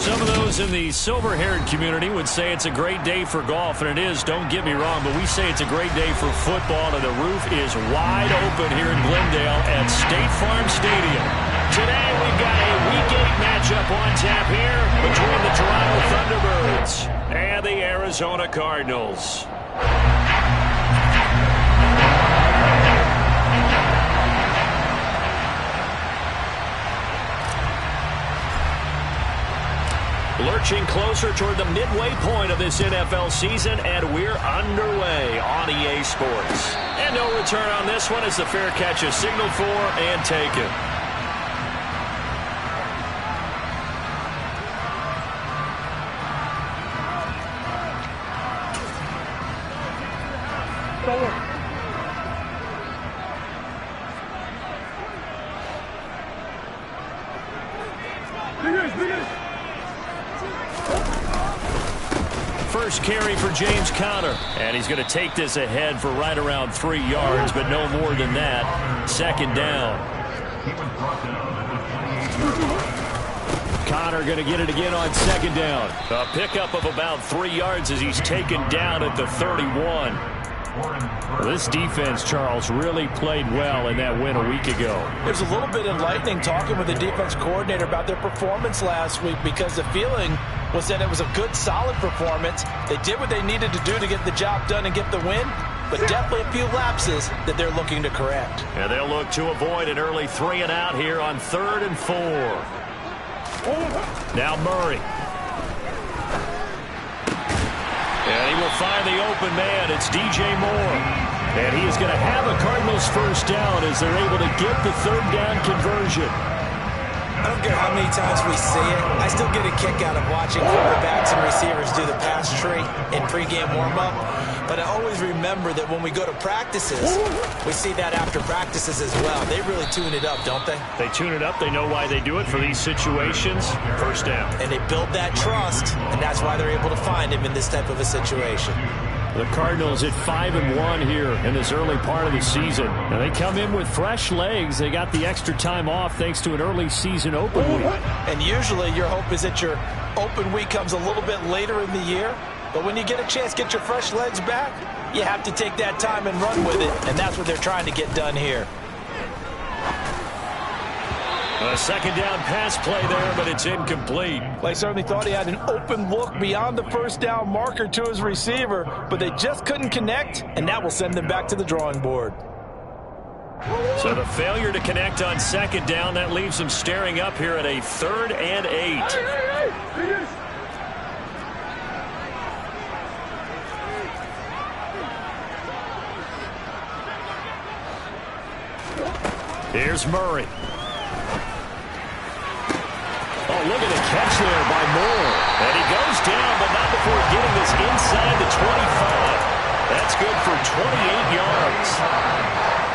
Some of those in the silver-haired community would say it's a great day for golf, and it is, don't get me wrong, but we say it's a great day for football, and the roof is wide open here in Glendale at State Farm Stadium. Today we've got a Week 8 matchup on tap here between the Toronto Thunderbirds and the Arizona Cardinals. Lurching closer toward the midway point of this NFL season, and we're underway on EA Sports. And no return on this one as the fair catch is signaled for and taken. First carry for James Conner, and he's going to take this ahead for right around 3 yards, but no more than that. Second down. Conner going to get it again on second down. A pickup of about 3 yards as he's taken down at the 31. This defense, Charles, really played well in that win a week ago. It was a little bit enlightening talking with the defense coordinator about their performance last week, because the feeling was that it was a good, solid performance. They did what they needed to do to get the job done and get the win, but definitely a few lapses that they're looking to correct. And they'll look to avoid an early 3 and out here on 3rd and 4. Now Murray. And he will find the open man. It's DJ Moore. And he is going to have a Cardinals first down as they're able to get the 3rd down conversion. I don't care how many times we see it. I still get a kick out of watching quarterbacks and receivers do the pass tree in pregame warm-up. But I always remember that when we go to practices, we see that after practices as well. They really tune it up, don't they? They tune it up. They know why they do it for these situations. First down. And they build that trust, and that's why they're able to find him in this type of a situation. The Cardinals at 5-1 here in this early part of the season. And they come in with fresh legs. They got the extra time off thanks to an early season open week. And usually your hope is that your open week comes a little bit later in the year. But when you get a chance to get your fresh legs back, you have to take that time and run with it. And that's what they're trying to get done here. A second down pass play there, but it's incomplete. They certainly thought he had an open look beyond the first down marker to his receiver, but they just couldn't connect, and that will send them back to the drawing board. So the failure to connect on second down, that leaves them staring up here at a 3rd and 8. Here's Murray. Oh, look at the catch there by Moore. And he goes down, but not before getting this inside the 25. That's good for 28 yards.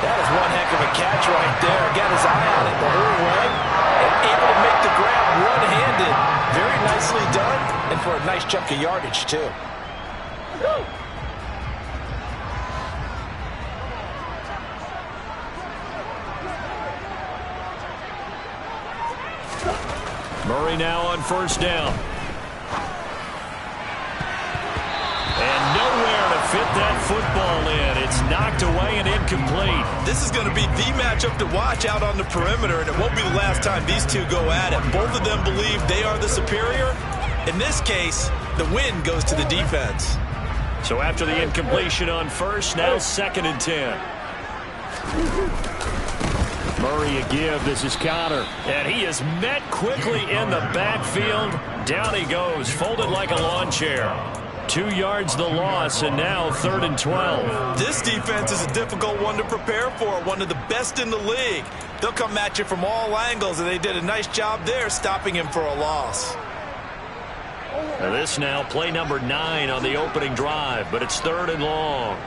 That is one heck of a catch right there. Got his eye on it the whole way. And able to make the grab one-handed. Very nicely done. And for a nice chunk of yardage, too. Murray now on first down. And nowhere to fit that football in. It's knocked away and incomplete. This is going to be the matchup to watch out on the perimeter, and it won't be the last time these two go at it. Both of them believe they are the superior. In this case, the win goes to the defense. So after the incompletion on first, now 2nd and 10. Murray a give. This is Conner. And he is met quickly in the backfield. Down he goes, folded like a lawn chair. 2 yards the loss, and now 3rd and 12. This defense is a difficult one to prepare for, one of the best in the league. They'll come at you from all angles, and they did a nice job there stopping him for a loss. Now this now play number 9 on the opening drive, but it's 3rd and long.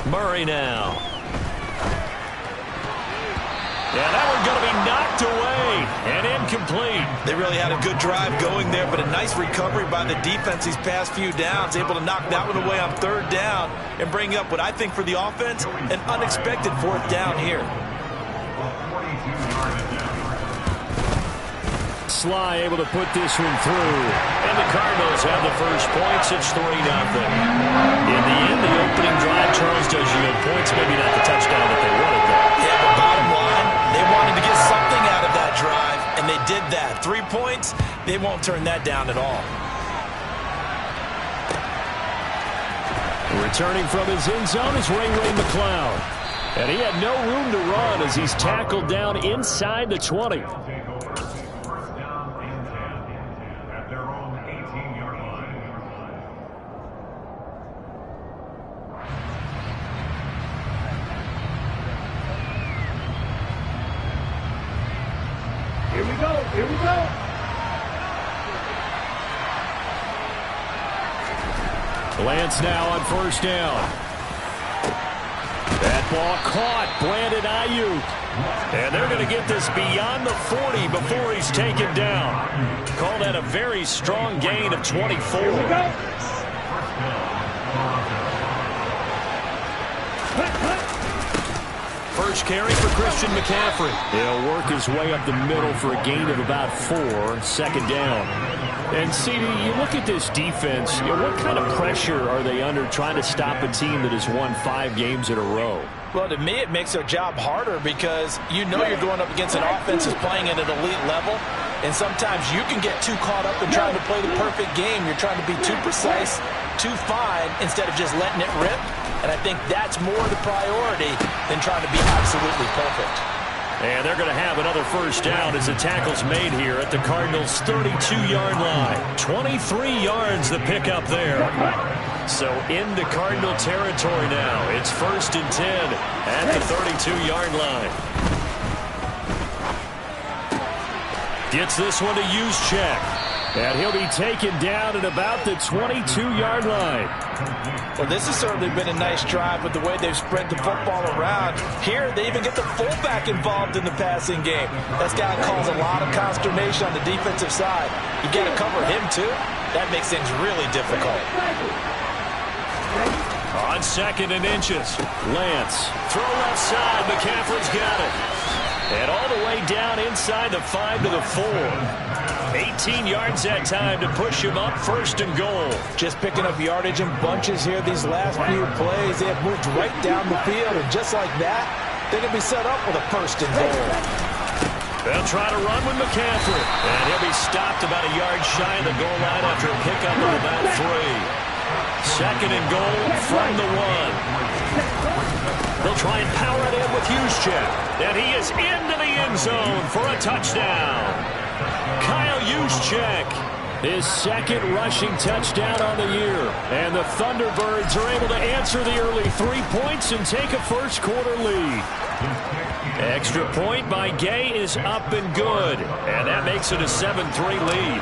Murray now. Yeah, that one's going to be knocked away. And incomplete. They really had a good drive going there, but a nice recovery by the defense these past few downs, able to knock that one away on third down and bring up what I think for the offense, an unexpected fourth down here. Sly able to put this one through. And the Cardinals have the first points. It's 3-0. In the end, the opening drive, Charles, does yield points. Maybe not the touchdown that they wanted, though. Yeah, but bottom line, they wanted to get something out of that drive, and they did that. 3 points, they won't turn that down at all. Returning from his end zone is Ray McCloud. And he had no room to run as he's tackled down inside the 20. Here we go. Lance now on first down. That ball caught. Brandon Ayuk. And they're going to get this beyond the 40 before he's taken down. Call that a very strong gain of 24. Here we go. First carry for Christian McCaffrey. He'll work his way up the middle for a gain of about 4. Second down. And, CD, you look at this defense, what kind of pressure are they under trying to stop a team that has won 5 games in a row? Well, to me, it makes their job harder because you know you're going up against an offense that's playing at an elite level, and sometimes you can get too caught up in trying to play the perfect game. You're trying to be too precise, too fine, instead of just letting it rip. And I think that's more the priority than trying to be absolutely perfect. And they're going to have another first down as the tackle's made here at the Cardinals' 32-yard line. 23 yards the pickup there. So into Cardinal territory now. It's 1st and 10 at the 32-yard line. Gets this one to Juszczyk. And he'll be taken down at about the 22-yard line. Well, this has certainly been a nice drive with the way they've spread the football around. Here, they even get the fullback involved in the passing game. That's got to cause a lot of consternation on the defensive side. You got to cover him, too. That makes things really difficult. On 2nd and inches, Lance. Throw left side. McCaffrey's got it. And all the way down inside the 5 to the 4. 18 yards that time to push him up 1st and goal. Just picking up yardage in bunches here these last few plays. They have moved right down the field, and just like that, they're going to be set up with a 1st and goal. They'll try to run with McCaffrey, and he'll be stopped about a yard shy of the goal line after a pickup of about 3. 2nd and goal from the 1. They'll try and power it in with Juszczyk, and he is into the end zone for a touchdown. Kyle Juszczyk, his 2nd rushing touchdown on the year. And the Thunderbirds are able to answer the early 3 points and take a first quarter lead. Extra point by Gay is up and good. And that makes it a 7-3 lead.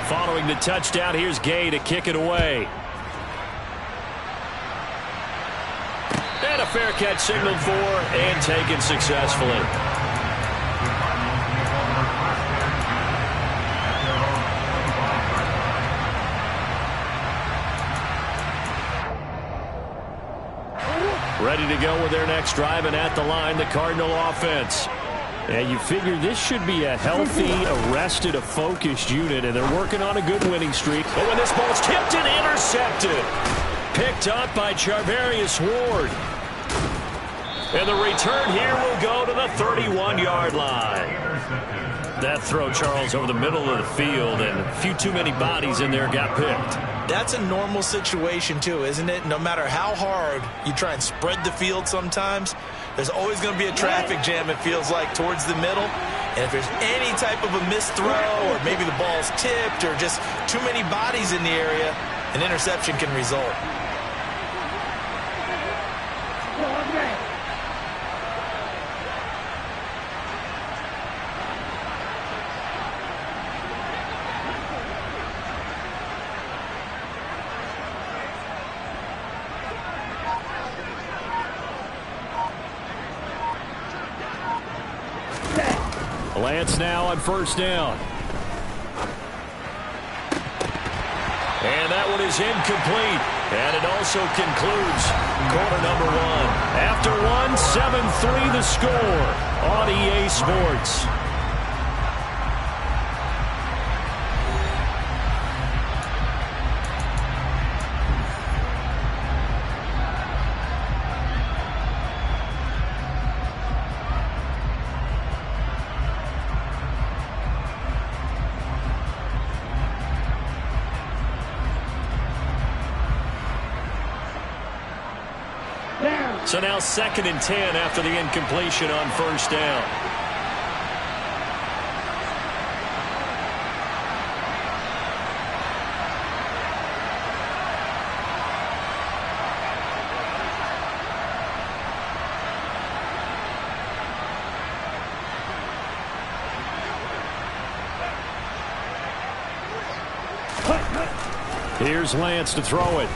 Following the touchdown, here's Gay to kick it away. And a fair catch signaled for and taken successfully. Ready to go with their next drive, and at the line, the Cardinal offense. And you figure this should be a healthy, arrested, a focused unit, and they're working on a good winning streak. But when this ball's tipped and intercepted, picked up by Charvarius Ward. And the return here will go to the 31-yard line. That throw, Charles, over the middle of the field, and a few too many bodies in there got picked. That's a normal situation, too, isn't it? No matter how hard you try and spread the field sometimes, there's always going to be a traffic jam, it feels like, towards the middle. And if there's any type of a missed throw, or maybe the ball's tipped, or just too many bodies in the area, an interception can result. Lance now on first down. And that one is incomplete. And it also concludes quarter number one. After one, 7-3 the score on EA Sports. So now 2nd and 10 after the incompletion on first down. Here's Lance to throw it.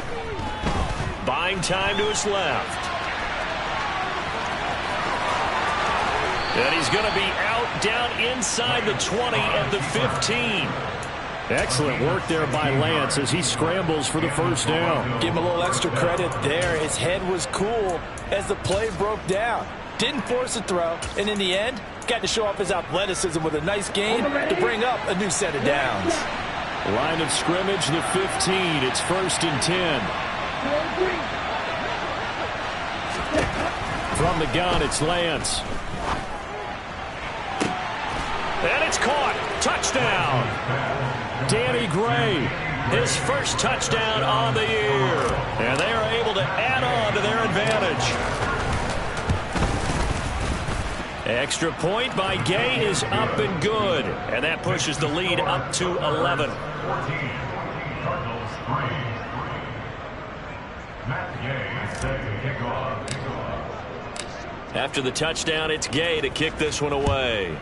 Buying time to his left. And he's going to be out down inside the 20 at the 15. Excellent work there by Lance as he scrambles for the first down. Give him a little extra credit there. His head was cool as the play broke down. Didn't force a throw, and in the end, got to show off his athleticism with a nice gain to bring up a new set of downs. Line of scrimmage, the 15. It's 1st and 10. From the gun, it's Lance. And it's caught. Touchdown. Danny Gray, his first touchdown on the year. And they are able to add on to their advantage. Extra point by Gay is up and good. And that pushes the lead up to 11. After the touchdown, it's Gay to kick this one away.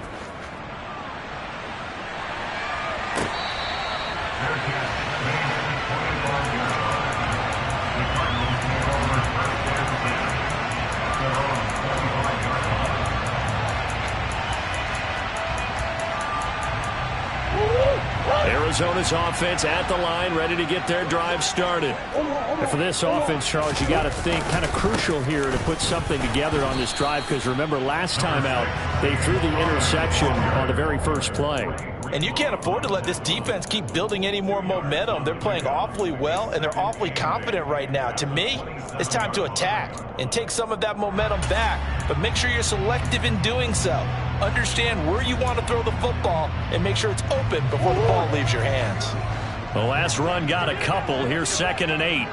Arizona's offense at the line, ready to get their drive started. And for this offense, Charles, you got to think kind of crucial here to put something together on this drive, because remember last time out they threw the interception on the very first play. And you can't afford to let this defense keep building any more momentum. They're playing awfully well, and they're awfully confident right now. To me, it's time to attack and take some of that momentum back, but make sure you're selective in doing so. Understand where you want to throw the football and make sure it's open before the ball leaves your hands. The last run got a couple. Here's 2nd and 8.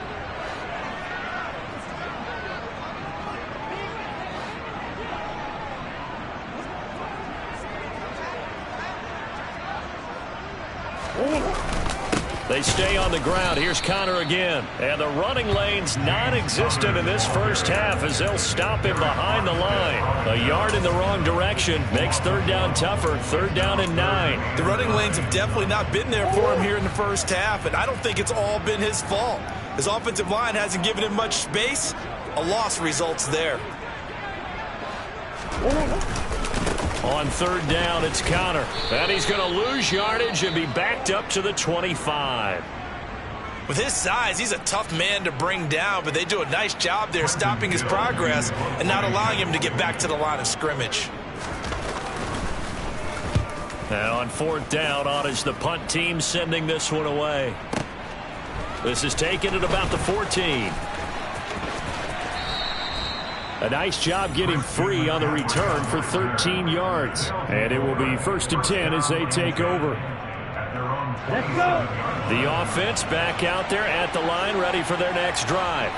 They stay on the ground. Here's Connor again. And the running lane's non-existent in this first half as they'll stop him behind the line. A yard in the wrong direction makes 3rd down tougher. 3rd down and 9. The running lanes have definitely not been there for him here in the first half, and I don't think it's all been his fault. His offensive line hasn't given him much space. A loss results there. On 3rd down, it's Connor. And he's going to lose yardage and be backed up to the 25. With his size, he's a tough man to bring down, but they do a nice job there stopping his progress and not allowing him to get back to the line of scrimmage. Now on 4th down, on is the punt team sending this one away. This is taken at about the 14. A nice job getting free on the return for 13 yards. And it will be 1st and 10 as they take over. Let's go. The offense back out there at the line, ready for their next drive.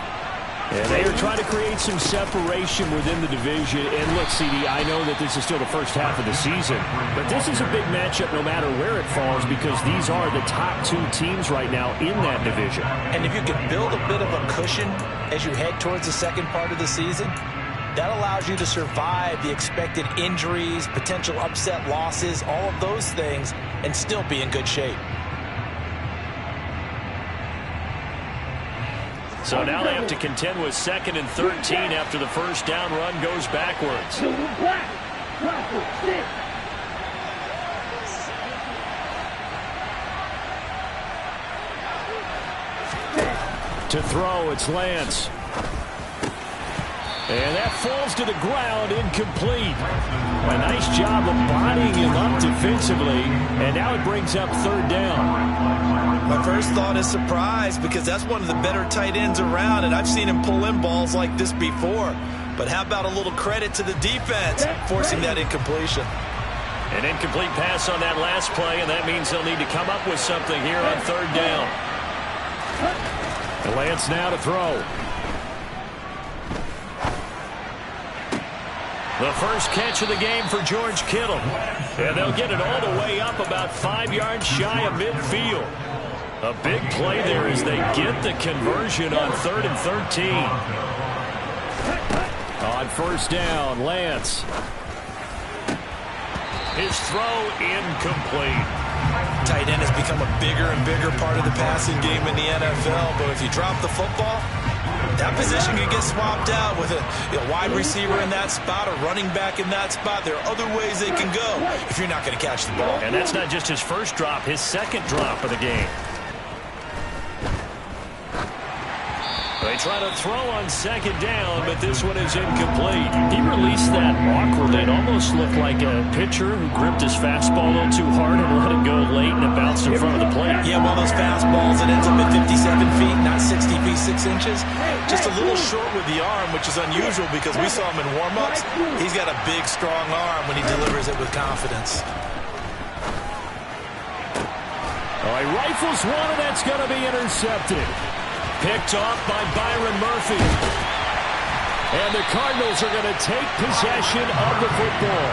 And they are trying to create some separation within the division. And look, CD, I know that this is still the first half of the season, but this is a big matchup no matter where it falls, because these are the top 2 teams right now in that division. And if you can build a bit of a cushion as you head towards the second part of the season, that allows you to survive the expected injuries, potential upset losses, all of those things, and still be in good shape. So now they have to contend with 2nd and 13 after the first down run goes backwards. To throw, it's Lance. And that falls to the ground, incomplete. A nice job of bodying him up defensively, and now it brings up third down. My first thought is surprise, because that's one of the better tight ends around, and I've seen him pull in balls like this before. But how about a little credit to the defense, forcing that incompletion? An incomplete pass on that last play, and that means they'll need to come up with something here on third down. And Lance now to throw. The first catch of the game for George Kittle. And they'll get it all the way up about 5 yards shy of midfield. A big play there as they get the conversion on 3rd and 13. On first down, Lance. His throw incomplete. Tight end has become a bigger and bigger part of the passing game in the NFL, but if you drop the football, that position can get swapped out with a wide receiver in that spot, a running back in that spot. There are other ways they can go if you're not going to catch the ball. And that's not just his first drop, his second drop of the game. They try to throw on second down, but this one is incomplete. He released that awkwardly. It almost looked like a pitcher who gripped his fastball a little too hard and let it go late, and it bounced in front of the plate. Yeah, one of those fastballs that ends up at 57 feet, not 60 feet, 6 inches. Just a little short with the arm, which is unusual because we saw him in warm-ups. He's got a big, strong arm when he delivers it with confidence. He rifles one, and that's going to be intercepted. Picked off by Byron Murphy. And the Cardinals are going to take possession of the football.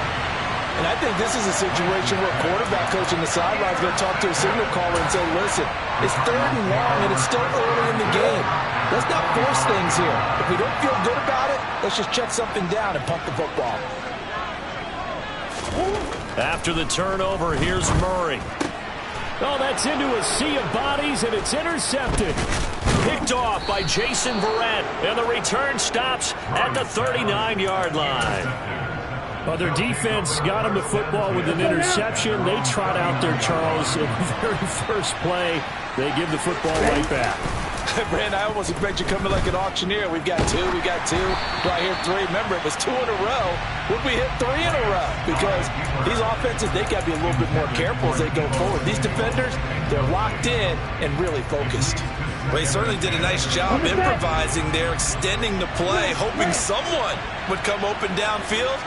And I think this is a situation where quarterback coach in the sideline is going to talk to a signal caller and say, listen, it's 3rd and long, and it's still early in the game. Let's not force things here. If we don't feel good about it, let's just check something down and pump the football. After the turnover, here's Murray. Oh, that's into a sea of bodies, and it's intercepted. Picked off by Jason Verrett, and the return stops at the 39-yard line. Well, their defense got them the football with an interception. They trot out there, Charles, in the very first play. They give the football right back. Brand, I almost expect you coming like an auctioneer. We've got two. Do I hear 3? Remember, it was 2 in a row. Would we hit 3 in a row? Because these offenses, they got to be a little bit more careful as they go forward. These defenders, they're locked in and really focused. Well, he certainly did a nice job improvising there, extending the play, hoping someone would come open downfield,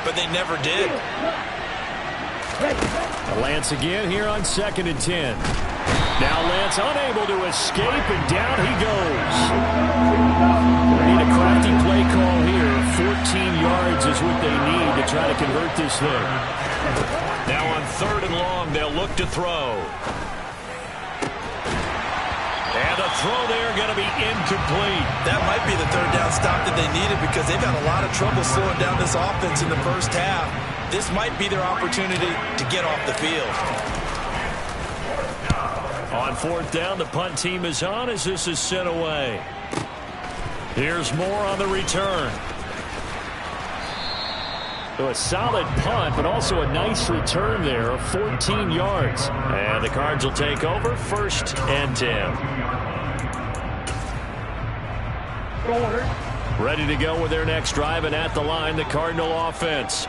but they never did. Lance again here on 2nd and 10. Now Lance unable to escape, and down he goes. They need a crafty play call here. 14 yards is what they need to try to convert this thing. Now on 3rd and long, they'll look to throw. And the throw there going to be incomplete. That might be the 3rd down stop that they needed because they've had a lot of trouble slowing down this offense in the first half. This might be their opportunity to get off the field. On 4th down, the punt team is on as this is sent away. Here's Moore on the return. So a solid punt, but also a nice return there of 14 yards. And the Cards will take over 1st and 10. Ready to go with their next drive, and at the line, the Cardinal offense.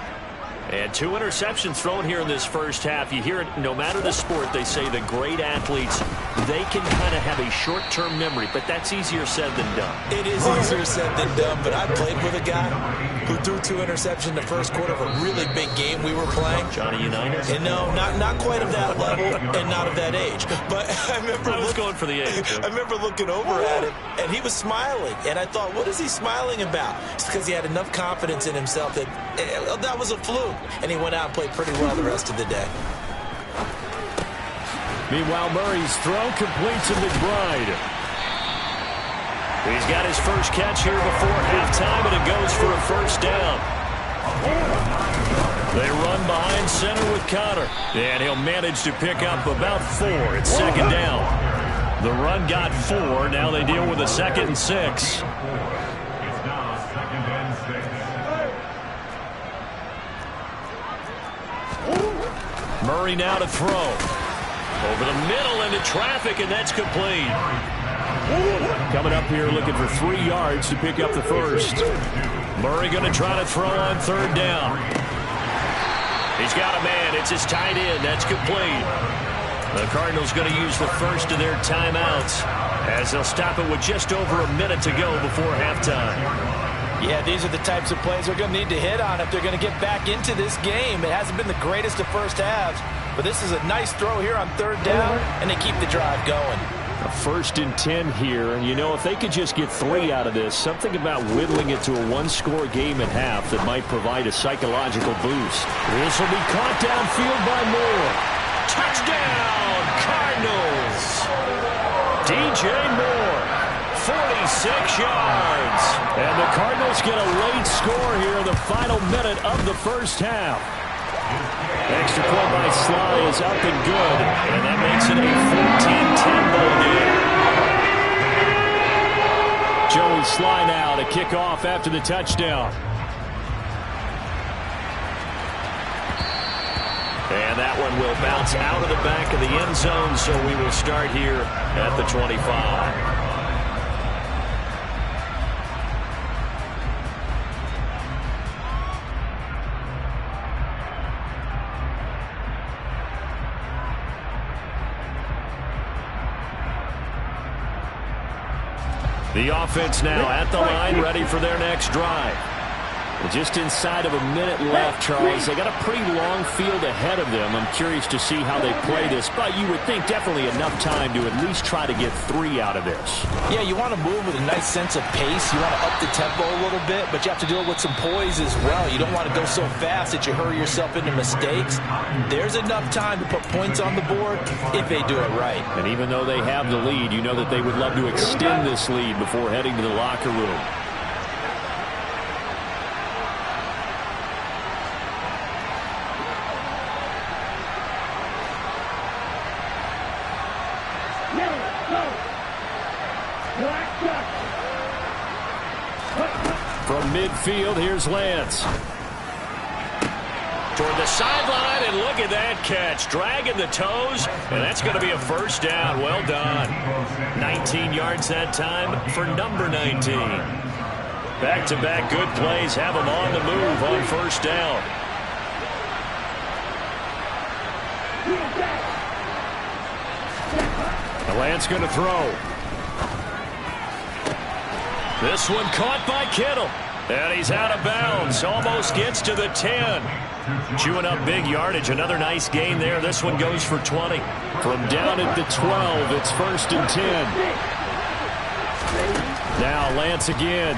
And 2 interceptions thrown here in this first half. You hear it, no matter the sport, they say the great athletes, they can kind of have a short-term memory, but that's easier said than done. It is easier said than done, but I played with a guy who threw 2 interceptions in the first quarter of a really big game we were playing. Johnny Unitas? And no, not quite of that level and not of that age. But I remember going for the age. I remember looking over at him, and he was smiling. And I thought, what is he smiling about? It's because he had enough confidence in himself that that was a fluke. And he went out and played pretty well the rest of the day. Meanwhile, Murray's throw completes to McBride. He's got his first catch here before halftime, and it goes for a 1st down. They run behind center with Connor, and he'll manage to pick up about 4. It's 2nd down. The run got 4. Now they deal with a 2nd and 6. Murray now to throw. Over the middle into traffic, and that's complete. Coming up here looking for 3 yards to pick up the first. Murray going to try to throw on third down. He's got a man. It's his tight end. That's complete. The Cardinals going to use the first of their timeouts as they'll stop it with just over a minute to go before halftime. Yeah, these are the types of plays they're going to need to hit on if they're going to get back into this game. It hasn't been the greatest of first halves, but this is a nice throw here on third down, and they keep the drive going. A 1st and 10 here, and you know, if they could just get 3 out of this, something about whittling it to a 1-score game at half that might provide a psychological boost. This will be caught downfield by Moore. Touchdown, Cardinals! DJ Moore, 46 yards. And the Cardinals get a late score here in the final minute of the first half. Extra point by Sly is up and good, and that makes it a 14-10 ball game. Joey Sly now to kick off after the touchdown. And that one will bounce out of the back of the end zone, so we will start here at the 25. The offense now at the line, ready for their next drive. Just inside of a minute left, Charles. They got a pretty long field ahead of them. I'm curious to see how they play this, but you would think definitely enough time to at least try to get 3 out of this. Yeah, you want to move with a nice sense of pace. You want to up the tempo a little bit, but you have to do it with some poise as well. You don't want to go so fast that you hurry yourself into mistakes. There's enough time to put points on the board if they do it right. And even though they have the lead, you know that they would love to extend this lead before heading to the locker room. From midfield, here's Lance. Toward the sideline, and look at that catch. Dragging the toes, and that's going to be a first down. Well done. 19 yards that time for number 19. Back-to-back good plays have them on the move on first down. Lance going to throw. This one caught by Kittle. And he's out of bounds. Almost gets to the 10. Chewing up big yardage. Another nice gain there. This one goes for 20. From down at the 12, it's 1st and 10. Now Lance again.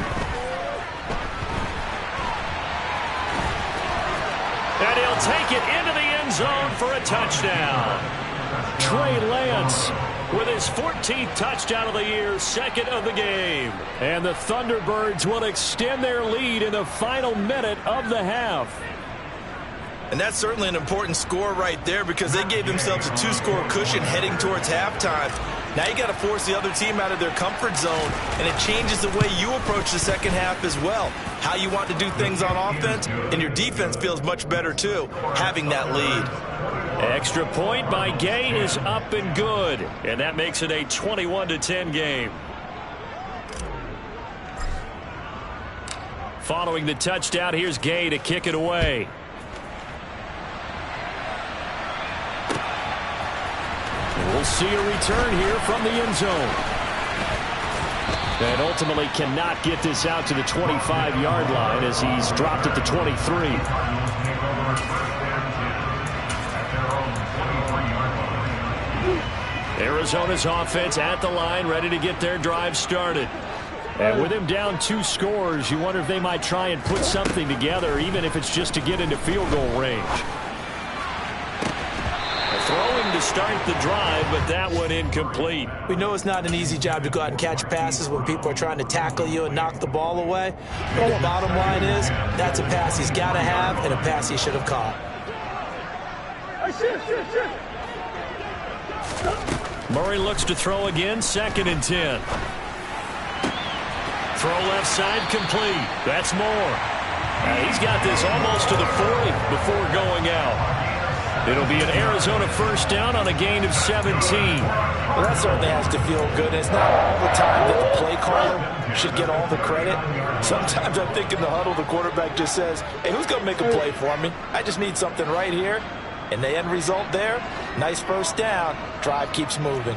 And he'll take it into the end zone for a touchdown. Trey Lance with his 14th touchdown of the year, 2nd of the game. And the Thunderbirds will extend their lead in the final minute of the half. And that's certainly an important score right there because they gave themselves a 2-score cushion heading towards halftime. Now you got to force the other team out of their comfort zone, and it changes the way you approach the second half as well. How you want to do things on offense, and your defense feels much better too, having that lead. Extra point by Gay is up and good, and that makes it a 21-10 game. Following the touchdown, here's Gay to kick it away. And we'll see a return here from the end zone. And ultimately cannot get this out to the 25-yard line as he's dropped at the 23. Arizona's offense at the line, ready to get their drive started. And with him down 2 scores, you wonder if they might try and put something together, even if it's just to get into field goal range. Throwing to start the drive, but that one incomplete. We know it's not an easy job to go out and catch passes when people are trying to tackle you and knock the ball away. But the bottom line is, that's a pass he's got to have and a pass he should have caught. Murray looks to throw again, 2nd and 10. Throw left side complete. That's Moore. He's got this almost to the 40 before going out. It'll be an Arizona first down on a gain of 17. Well, that certainly has to feel good. It's not all the time that the play caller should get all the credit. Sometimes I think in the huddle, the quarterback just says, hey, who's going to make a play for me? I just need something right here. And the end result there, nice first down. Drive keeps moving.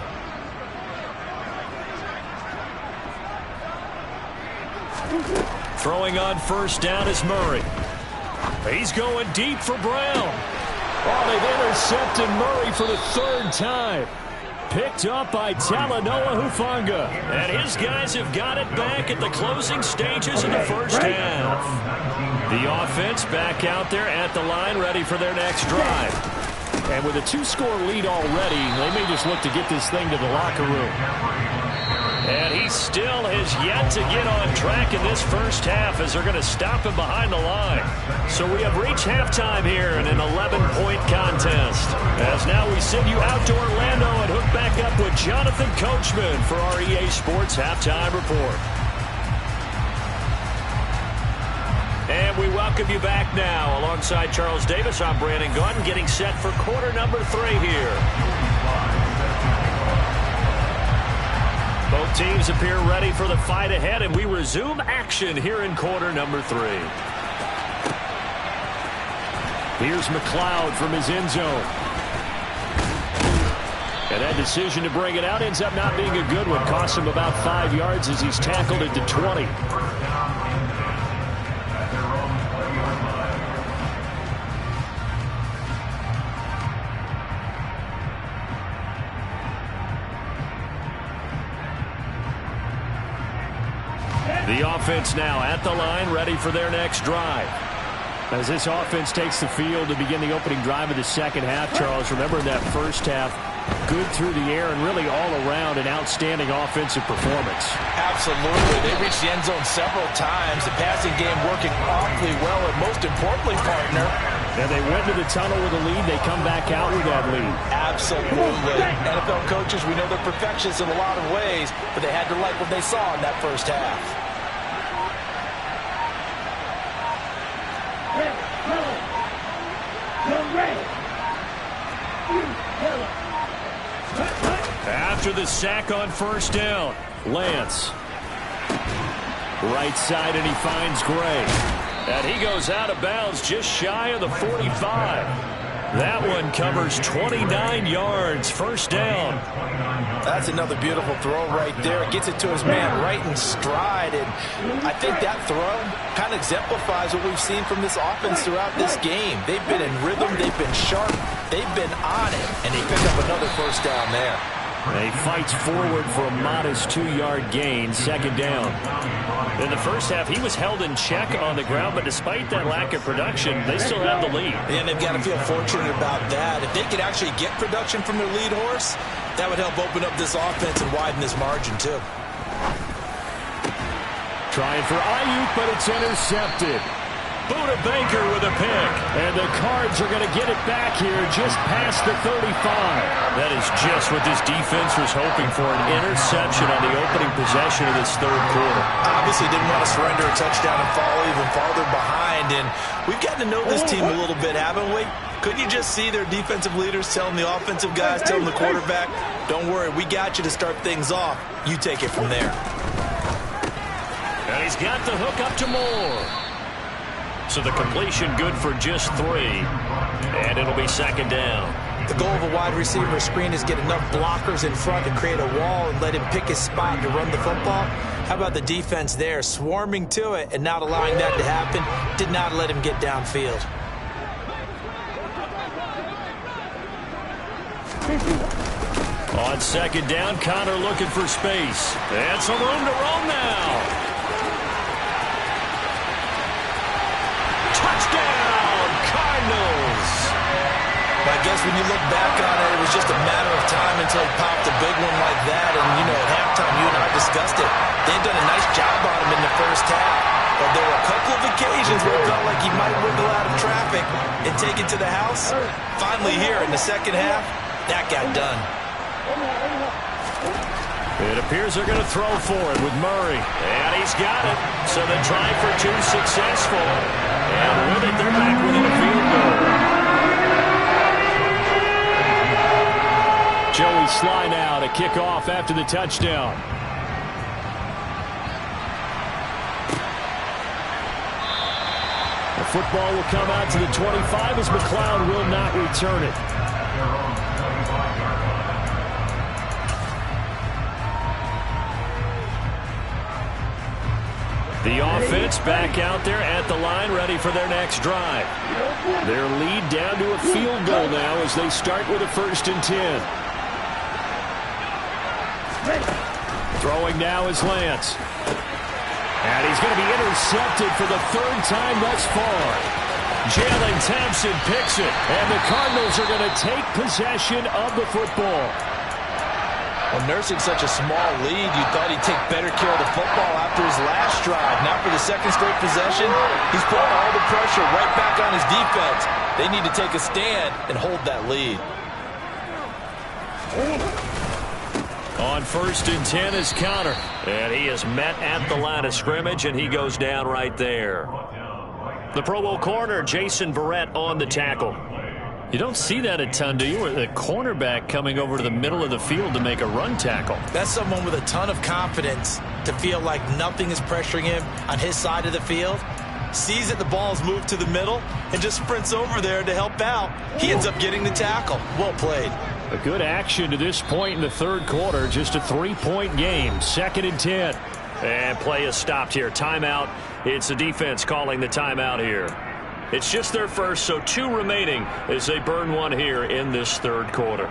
Throwing on first down is Murray. He's going deep for Brown. Oh, they've intercepted Murray for the third time. Picked up by Talanoa Hufanga. And his guys have got it back at the closing stages of the first half. The offense back out there at the line, ready for their next drive. And with a 2-score lead already, they may just look to get this thing to the locker room. And he still has yet to get on track in this first half as they're going to stop him behind the line. So we have reached halftime here in an 11-point contest. As now we send you out to Orlando and hook back up with Jonathan Coachman for our EA Sports Halftime Report. And we welcome you back now. Alongside Charles Davis, I'm Brandon Gaudin, getting set for quarter number 3 here. Both teams appear ready for the fight ahead, and we resume action here in quarter number 3. Here's McLeod from his end zone. And that decision to bring it out ends up not being a good one. Costs him about 5 yards as he's tackled at the 20. The offense now at the line, ready for their next drive. As this offense takes the field to begin the opening drive of the second half, Charles, remember in that first half, good through the air and really all around an outstanding offensive performance. Absolutely. They reached the end zone several times. The passing game working awfully well, and most importantly, partner, and they went to the tunnel with a lead. They come back out with that lead. Absolutely. NFL coaches, we know they're perfectionists in a lot of ways, but they had to like what they saw in that first half. After the sack on first down, Lance. Right side, and he finds Gray. And he goes out of bounds just shy of the 45. That one covers 29 yards, first down. That's another beautiful throw right there. It gets it to his man right in stride. And I think that throw kind of exemplifies what we've seen from this offense throughout this game. They've been in rhythm. They've been sharp. They've been on it. And they pick up another first down there. And he fights forward for a modest 2-yard gain, second down. In the first half, he was held in check on the ground, but despite that lack of production, they still have the lead. And they've got to feel fortunate about that. If they could actually get production from their lead horse, that would help open up this offense and widen this margin, too. Trying for Ayuk, but it's intercepted. Buda Baker with a pick. And the Cards are going to get it back here just past the 35. That is just what this defense was hoping for, an interception on the opening possession of this third quarter. Obviously didn't want to surrender a touchdown and fall even farther behind. And we've gotten to know this team a little bit, haven't we? Couldn't you just see their defensive leaders telling the offensive guys, telling the quarterback, don't worry, we got you to start things off. You take it from there. And he's got the hook up to Moore. So the completion good for just 3. And it'll be second down. The goal of a wide receiver screen is get enough blockers in front to create a wall and let him pick his spot to run the football. How about the defense there, swarming to it and not allowing that to happen? Did not let him get downfield. On second down, Connor looking for space. And some room to roam now. Touchdown, Cardinals! But I guess when you look back on it, it was just a matter of time until he popped a big one like that. And, you know, at halftime, you and I discussed it. They've done a nice job on him in the first half. But there were a couple of occasions where it felt like he might wiggle out of traffic and take it to the house. Finally here in the second half, that got done. It appears they're going to throw for it with Murray. And he's got it. So the try for 2 successful. And with it, they're back within a field goal. Sly now to kick off after the touchdown. The football will come out to the 25 as McLeod will not return it. The offense back out there at the line, ready for their next drive. Their lead down to a field goal now as they start with a 1st and 10. Throwing now is Lance. And he's going to be intercepted for the 3rd time thus far. Jalen Thompson picks it, and the Cardinals are going to take possession of the football. Well, nursing such a small lead, you thought he'd take better care of the football after his last drive. Now for the 2nd straight possession, he's putting all the pressure right back on his defense. They need to take a stand and hold that lead. On 1st and 10 is Counter. And he is met at the line of scrimmage, and he goes down right there. The Pro Bowl corner, Jason Verrett, on the tackle. You don't see that a ton, do you? Or the cornerback coming over to the middle of the field to make a run tackle. That's someone with a ton of confidence to feel like nothing is pressuring him on his side of the field. Sees that the ball's moved to the middle and just sprints over there to help out. He ends up getting the tackle. Well played. A good action to this point in the 3rd quarter. Just a 3-point game. 2nd and 10. And play is stopped here. Timeout. It's the defense calling the timeout here. It's just their first, so 2 remaining as they burn one here in this 3rd quarter.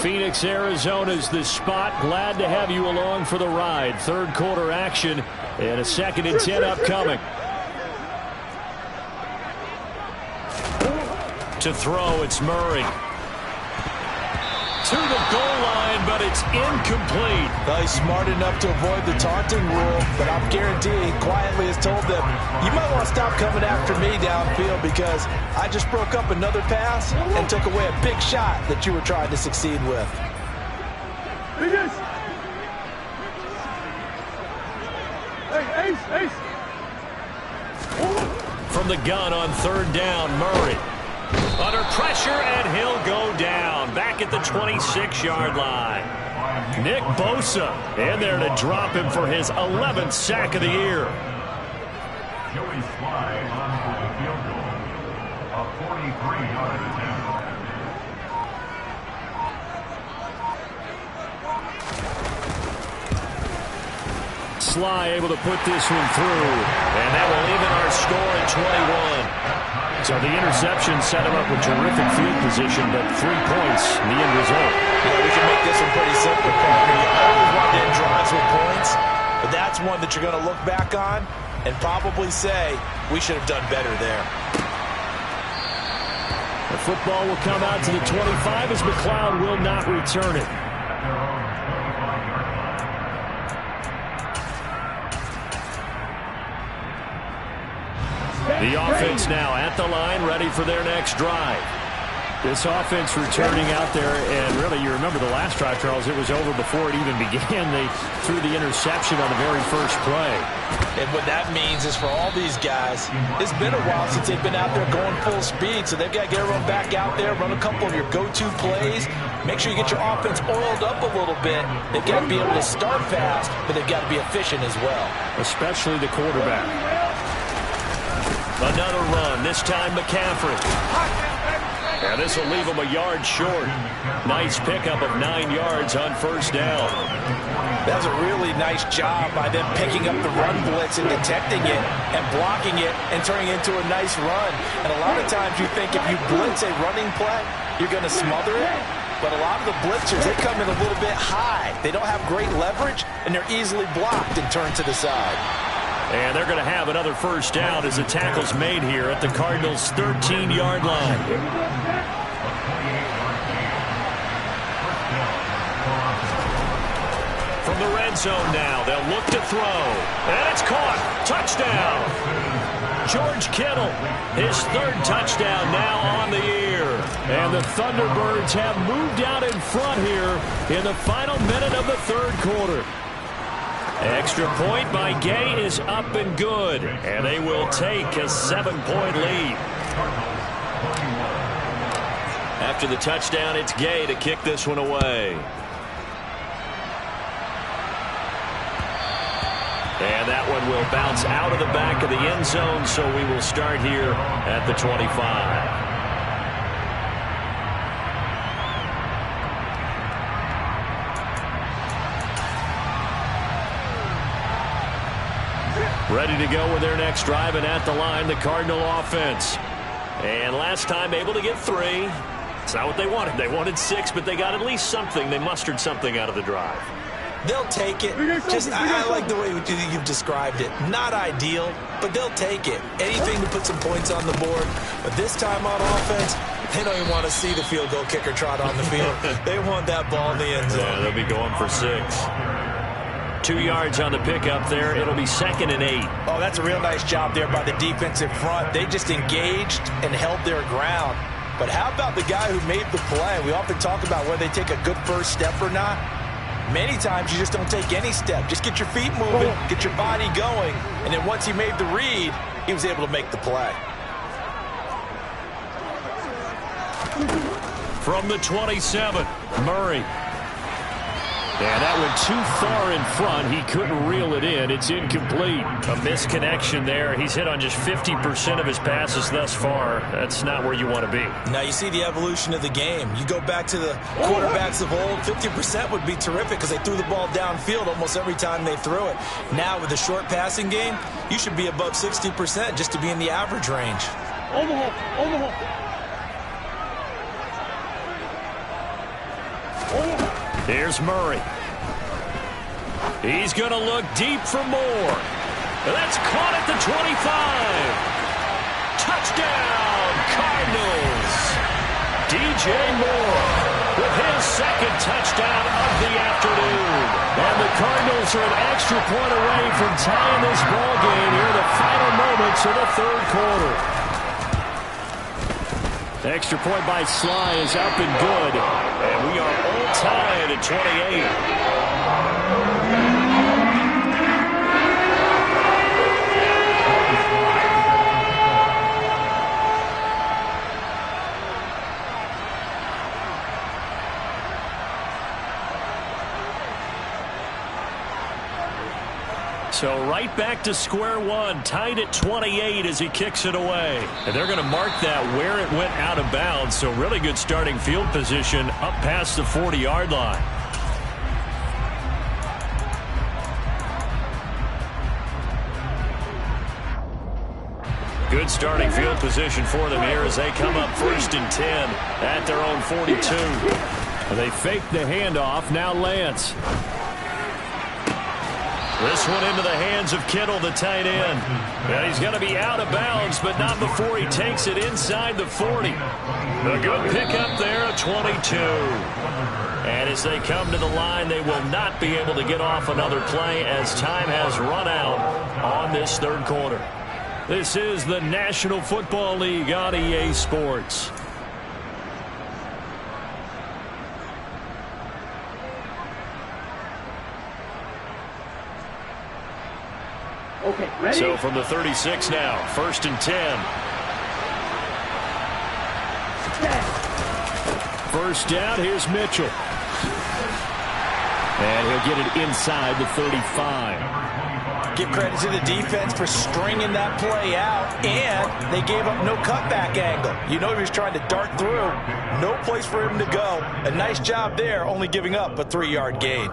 Phoenix, Arizona's the spot. Glad to have you along for the ride. 3rd quarter action and a 2nd and 10 upcoming. To throw, it's Murray. To the goal line, but it's incomplete. Well, he's smart enough to avoid the taunting rule, but I'm guaranteeing he quietly has told them, you might want to stop coming after me downfield because I just broke up another pass and took away a big shot that you were trying to succeed with. From the gun on 3rd down, Murray. Under pressure, and he'll go down. Back at the 26-yard line. Nick Bosa in there to drop him for his 11th sack of the year. Sly able to put this one through. And that will even our score at 21. So the interception set him up with terrific field position, but 3 points in the end result. Yeah, we can make this one pretty simple, partner. You always want to end drives with points, but that's one that you're going to look back on and probably say, we should have done better there. The football will come out to the 25 as McLeod will not return it. The offense now at the line, ready for their next drive. This offense returning out there, and really, you remember the last drive, Charles, it was over before it even began. They threw the interception on the very first play. And what that means is for all these guys, it's been a while since they've been out there going full speed, so they've got to get everyone back out there, run a couple of your go-to plays, make sure you get your offense oiled up a little bit. They've got to be able to start fast, but they've got to be efficient as well. Especially the quarterback. Another run, this time McCaffrey. And this will leave him a yard short. Nice pickup of 9 yards on 1st down. That was a really nice job by them picking up the run blitz and detecting it and blocking it and turning it into a nice run. And a lot of times you think if you blitz a running play, you're going to smother it. But a lot of the blitzers, they come in a little bit high. They don't have great leverage, and they're easily blocked and turned to the side. And they're going to have another 1st down as the tackle's made here at the Cardinals' 13-yard line. From the red zone now, they'll look to throw. And it's caught. Touchdown. George Kittle, his 3rd touchdown now on the year. And the Thunderbirds have moved out in front here in the final minute of the 3rd quarter. Extra point by Gay is up and good, and they will take a 7-point lead. After the touchdown, it's Gay to kick this one away. And that one will bounce out of the back of the end zone, so we will start here at the 25. Ready to go with their next drive, and at the line, the Cardinal offense. And last time able to get 3. It's not what they wanted. They wanted 6, but they got at least something. They mustered something out of the drive. They'll take it. I like the way you've described it. Not ideal, but they'll take it. Anything to put some points on the board. But this time on offense, they don't even want to see the field goal kicker trot on the field. They want that ball in the end zone. Yeah, they'll be going for 6. 2 yards on the pickup there. It'll be 2nd and 8. Oh, that's a real nice job there by the defensive front. They just engaged and held their ground. But how about the guy who made the play? We often talk about whether they take a good first step or not. Many times you just don't take any step. Just get your feet moving, get your body going, and then once he made the read, he was able to make the play. From the 27, Murray. And that went too far in front. He couldn't reel it in. It's incomplete. A misconnection there. He's hit on just 50% of his passes thus far. That's not where you want to be. Now you see the evolution of the game. You go back to the quarterbacks of old, 50% would be terrific because they threw the ball downfield almost every time they threw it. Now with the short passing game, you should be above 60% just to be in the average range. Here's Murray. He's going to look deep for more. That's caught at the 25. Touchdown, Cardinals. DJ Moore with his 2nd touchdown of the afternoon. And the Cardinals are an extra point away from tying this ball game here in the final moments of the 3rd quarter. Extra point by Sly is up and good. And we are all tied at 28. So right back to square one, tied at 28 as he kicks it away. And they're going to mark that where it went out of bounds, so really good starting field position up past the 40-yard line. Good starting field position for them here as they come up 1st and 10 at their own 42. They fake the handoff. Now Lance. This one into the hands of Kittle, the tight end. And he's going to be out of bounds, but not before he takes it inside the 40. A good pickup there, a 22. And as they come to the line, they will not be able to get off another play as time has run out on this 3rd quarter. This is the National Football League on EA Sports. Okay, ready? So from the 36 now, 1st and 10. 1st down, here's Mitchell. And he'll get it inside the 35. Give credit to the defense for stringing that play out, and they gave up no cutback angle. You know he was trying to dart through. No place for him to go. A nice job there, only giving up a 3-yard gain.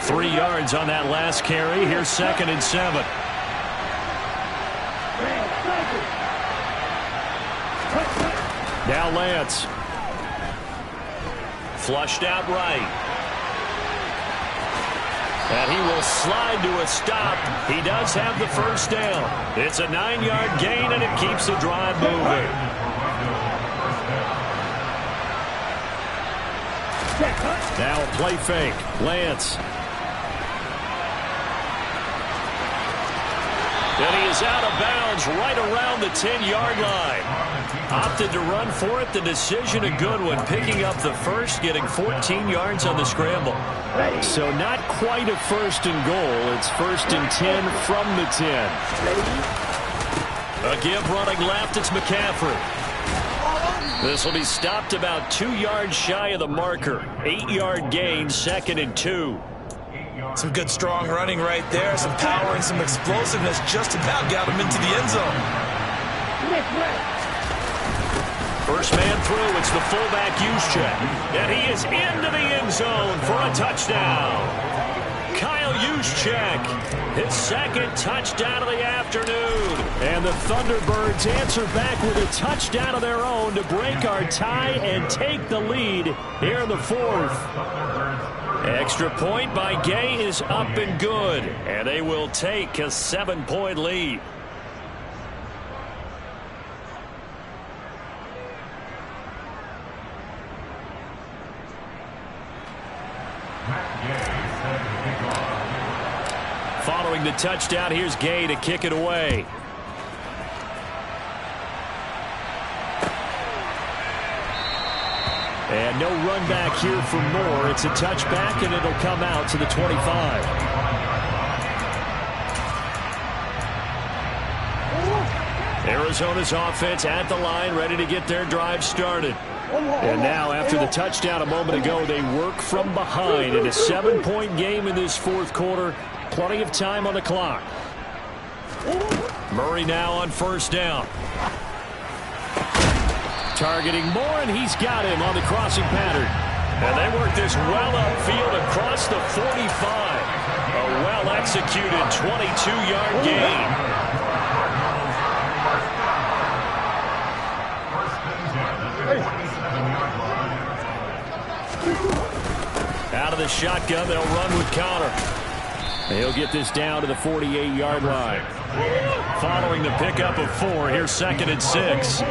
Three yards on that last carry. Here's 2nd and 7. Now Lance. Flushed out right. And he will slide to a stop. He does have the 1st down. It's a 9-yard gain, and it keeps the drive moving. Now a play fake. Lance. And he is out of bounds right around the 10-yard line. Opted to run for it. The decision a good one. Picking up the 1st, getting 14 yards on the scramble. So not quite a 1st and goal. It's 1st and 10 from the 10. A give running left, it's McCaffrey. This will be stopped about 2 yards shy of the marker. 8-yard gain, 2nd and 2. Some good strong running right there. Some power and some explosiveness just about got him into the end zone. First man through, it's the fullback Juszczyk. And he is into the end zone for a touchdown. Kyle Juszczyk, his 2nd touchdown of the afternoon. And the Thunderbirds answer back with a touchdown of their own to break our tie and take the lead here in the 4th. Extra point by Gay is up and good. And they will take a 7-point lead. Following the touchdown, here's Gay to kick it away. And no run back here for Moore. It's a touchback, and it'll come out to the 25. Arizona's offense at the line, ready to get their drive started. And now, after the touchdown a moment ago, they work from behind in a 7-point game in this 4th quarter. Plenty of time on the clock. Murray now on first down. Targeting Moore, and he's got him on the crossing pattern. And they work this well upfield across the 45. A well-executed 22-yard gain. Out of the shotgun, they'll run with Connor. He'll get this down to the 48-yard line. Following the pickup of 4, here's 2nd and 6.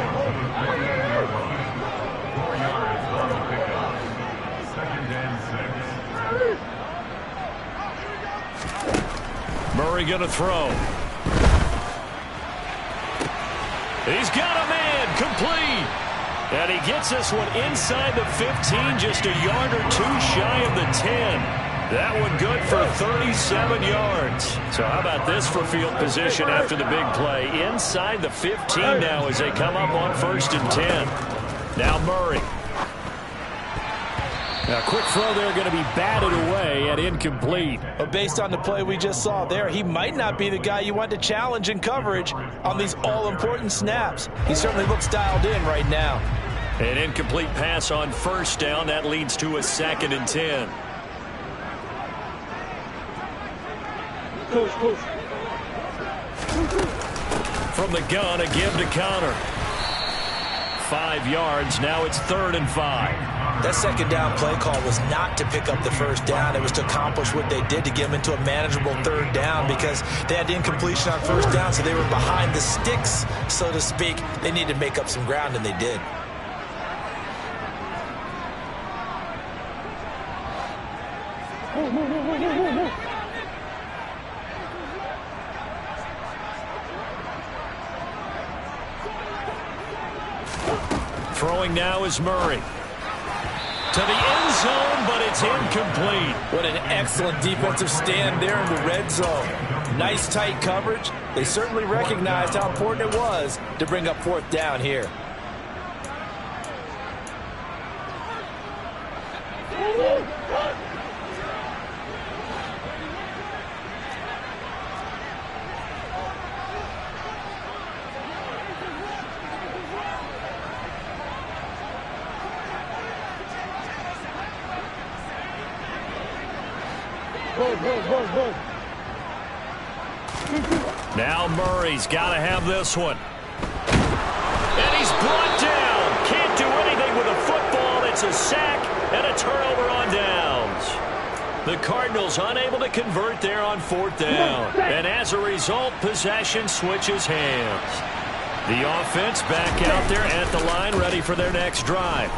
Murray going to throw. He's got a man, complete. And he gets this one inside the 15, just a yard or 2 shy of the 10. That one good for 37 yards. So how about this for field position after the big play? Inside the 15 now as they come up on 1st and 10. Now Murray. Now, quick throw there going to be batted away and incomplete. But based on the play we just saw there, he might not be the guy you want to challenge in coverage on these all-important snaps. He certainly looks dialed in right now. An incomplete pass on first down. That leads to a 2nd and 10. From the gun, a give to Connor. 5 yards. Now it's 3rd and 5. That 2nd down play call was not to pick up the first down. It was to accomplish what they did to get them into a manageable 3rd down because they had the incompletion on first down, so they were behind the sticks, so to speak. They needed to make up some ground, and they did. Throwing now is Murray. To the end zone, but it's incomplete. What an excellent defensive stand there in the red zone. Nice tight coverage. They certainly recognized how important it was to bring up 4th down here. Now Murray's got to have this one. And he's brought down. Can't do anything with a football. It's a sack and a turnover on downs. The Cardinals unable to convert there on 4th down. And as a result, possession switches hands. The offense back out there at the line, ready for their next drive.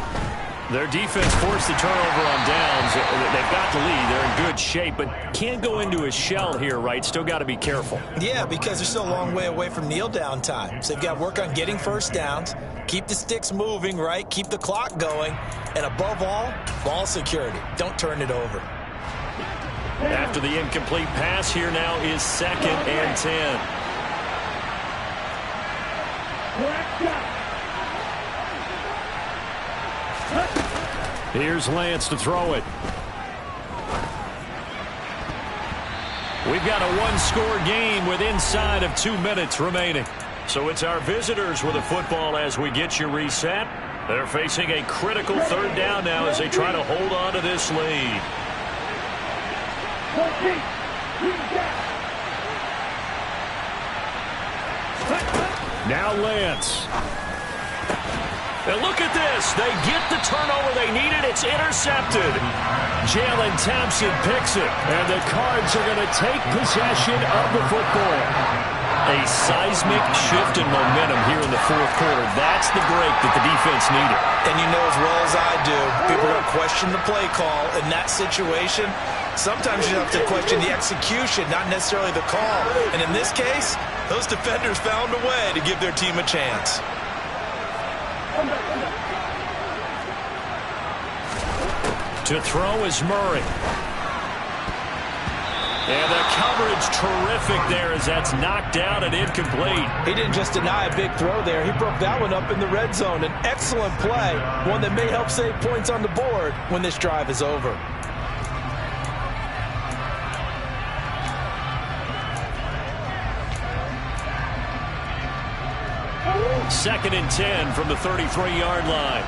Their defense forced the turnover on downs. They've got the lead. They're in good shape, but can't go into a shell here, right? Still got to be careful. Yeah, because they're still a long way away from kneel down time. So they've got to work on getting first downs, keep the sticks moving, right? Keep the clock going, and above all, ball security. Don't turn it over. After the incomplete pass, here now is 2nd and 10. Here's Lance to throw it. We've got a one-score game with inside of 2 minutes remaining. So it's our visitors with the football as we get you reset. They're facing a critical third down now as they try to hold on to this lead. Now Lance. And look at this. They get the turnover they needed. It's intercepted. Jalen Thompson picks it. And the Cards are going to take possession of the football. A seismic shift in momentum here in the fourth quarter. That's the break that the defense needed. And you know as well as I do, people are going to question the play call in that situation. Sometimes you have to question the execution, not necessarily the call. And in this case, those defenders found a way to give their team a chance. To throw is Murray. And the coverage terrific there as that's knocked down and incomplete. He didn't just deny a big throw there. He broke that one up in the red zone. An excellent play, one that may help save points on the board when this drive is over. Second and 10 from the 33-yard line.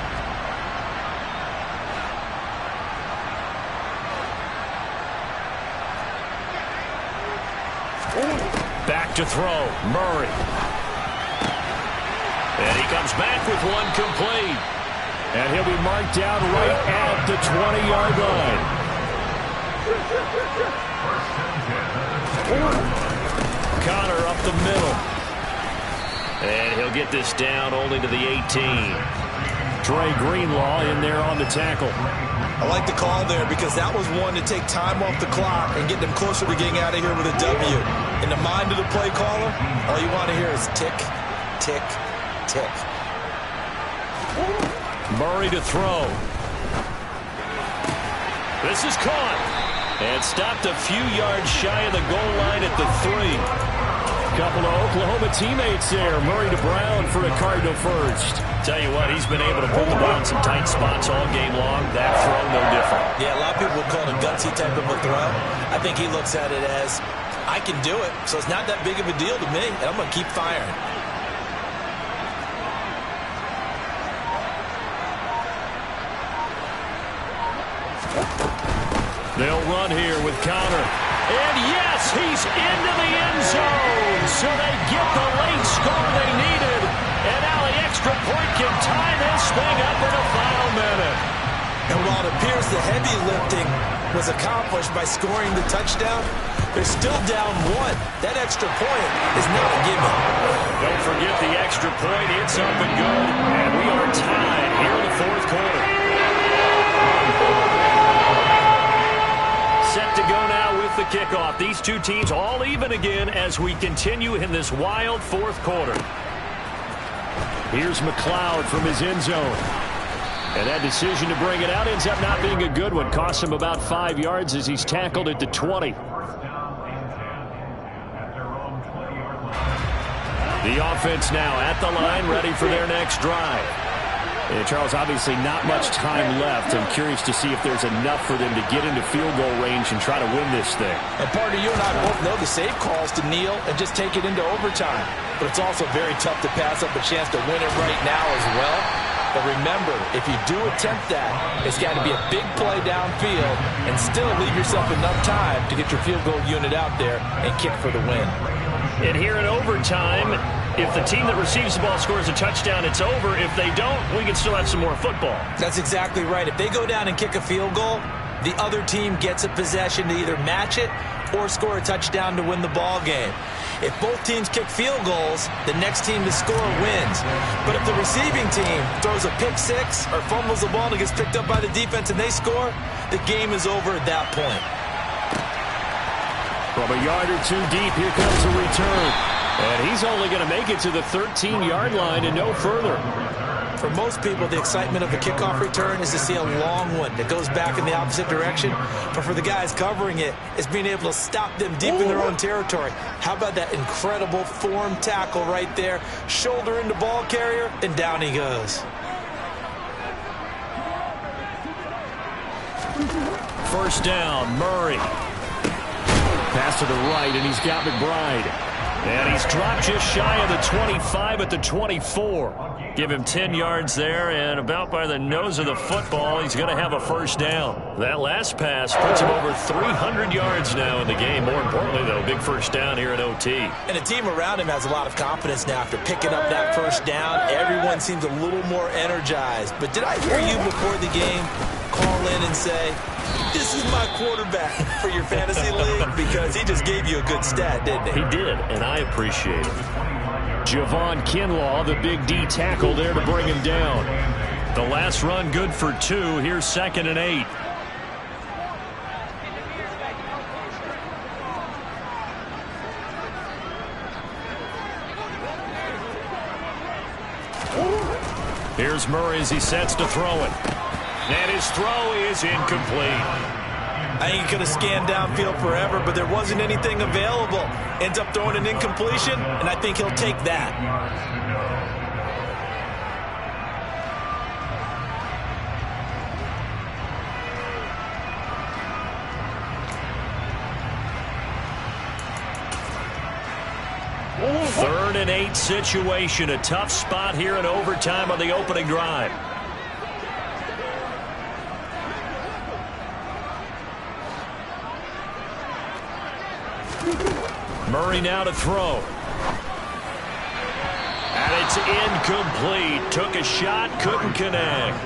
Back to throw, Murray. And he comes back with one complete. And he'll be marked down right at the 20-yard line. Connor up the middle. And he'll get this down only to the 18. Dre Greenlaw in there on the tackle. I like the call there because that was one to take time off the clock and get them closer to getting out of here with a W. In the mind of the play caller, all you want to hear is tick, tick, tick. Murray to throw. This is caught. And stopped a few yards shy of the goal line at the 3. Couple of Oklahoma teammates there. Murray to Brown for a Cardinal first. Tell you what, he's been able to put the ball in some tight spots all game long. That throw, no different. Yeah, a lot of people would call it a gutsy type of a throw. I think he looks at it as, I can do it, so it's not that big of a deal to me, and I'm going to keep firing. They'll run here with Connor. And yes, he's into the end zone. So they get the late score they needed. And now the extra point can tie this thing up in the final minute. And while it appears the heavy lifting was accomplished by scoring the touchdown, they're still down 1. That extra point is not a gimme. Don't forget the extra point. It's up and good. And we are tied here in the fourth quarter. Set to go now with the kickoff. These two teams all even again as we continue in this wild fourth quarter. Here's McLeod from his end zone. And that decision to bring it out ends up not being a good one. Costs him about 5 yards as he's tackled at the 20. The offense now at the line, ready for their next drive. And Charles, obviously not much time left. I'm curious to see if there's enough for them to get into field goal range and try to win this thing. And partner, you and I both know the safe calls to kneel and just take it into overtime. But it's also very tough to pass up a chance to win it right now as well. But remember, if you do attempt that, it's got to be a big play downfield and still leave yourself enough time to get your field goal unit out there and kick for the win. And here in overtime, if the team that receives the ball scores a touchdown, it's over. If they don't, we can still have some more football. That's exactly right. If they go down and kick a field goal, the other team gets a possession to either match it or score a touchdown to win the ball game. If both teams kick field goals, the next team to score wins. But if the receiving team throws a pick six or fumbles the ball and it gets picked up by the defense and they score, the game is over at that point. From a yard or two deep, here comes a return. And he's only going to make it to the 13-yard line and no further. For most people, the excitement of a kickoff return is to see a long one that goes back in the opposite direction. But for the guys covering it, it's being able to stop them deep in their own territory. How about that incredible form tackle right there? Shoulder into ball carrier, and down he goes. First down, Murray. Pass to the right, and he's got McBride. And he's dropped just shy of the 25 at the 24. Give him 10 yards there, and about by the nose of the football, he's going to have a first down. That last pass puts him over 300 yards now in the game. More importantly, though, big first down here at OT. And the team around him has a lot of confidence now after picking up that first down. Everyone seems a little more energized. But did I hear you before the game call in and say, this is my quarterback for your fantasy league? Because he just gave you a good stat, didn't he? He did, and I appreciate it. Javon Kinlaw, the big D tackle there to bring him down. The last run good for 2. Here's 2nd and 8. Here's Murray as he sets to throw it. And his throw is incomplete. I think he could have scanned downfield forever, but there wasn't anything available. Ends up throwing an incompletion, and I think he'll take that. Third and 8 situation. A tough spot here in overtime on the opening drive. Murray now to throw. And it's incomplete. Took a shot, couldn't connect.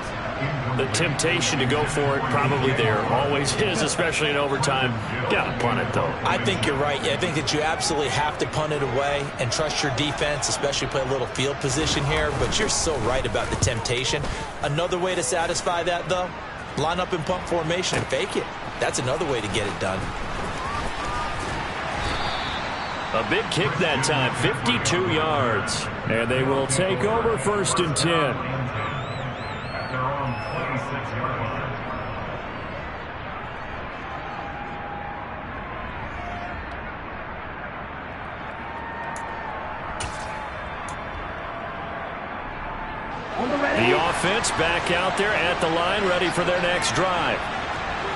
The temptation to go for it probably there. Always is, especially in overtime. Gotta punt it, though. I think you're right. I think that you absolutely have to punt it away and trust your defense, especially play a little field position here. But you're so right about the temptation. Another way to satisfy that, though, line up in punt formation and fake it. That's another way to get it done. A big kick that time, 52 yards. And they will take over 1st and 10. The offense back out there at the line, ready for their next drive.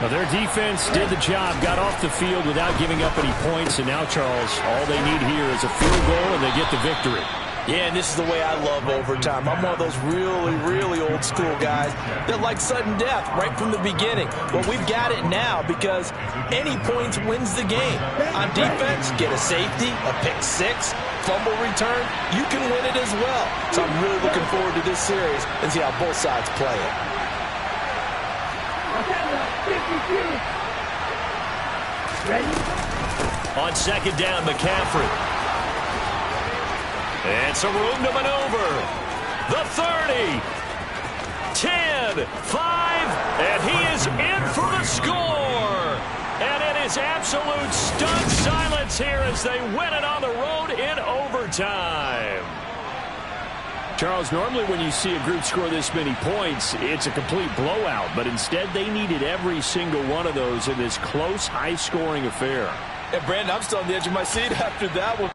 Well, their defense did the job, got off the field without giving up any points, and now, Charles, all they need here is a field goal, and they get the victory. Yeah, and this is the way I love overtime. I'm one of those really, really old school guys that like sudden death right from the beginning. Well, we've got it now because any points wins the game. On defense, get a safety, a pick six, fumble return, you can win it as well. So I'm really looking forward to this series and see how both sides play it. On 2nd down, McCaffrey. It's a room to maneuver. The 30, 10, 5, and he is in for the score. And it is absolute stunned silence here as they win it on the road in overtime. Charles, normally when you see a group score this many points, it's a complete blowout. But instead, they needed every single one of those in this close, high-scoring affair. And, Brandon, I'm still on the edge of my seat after that one.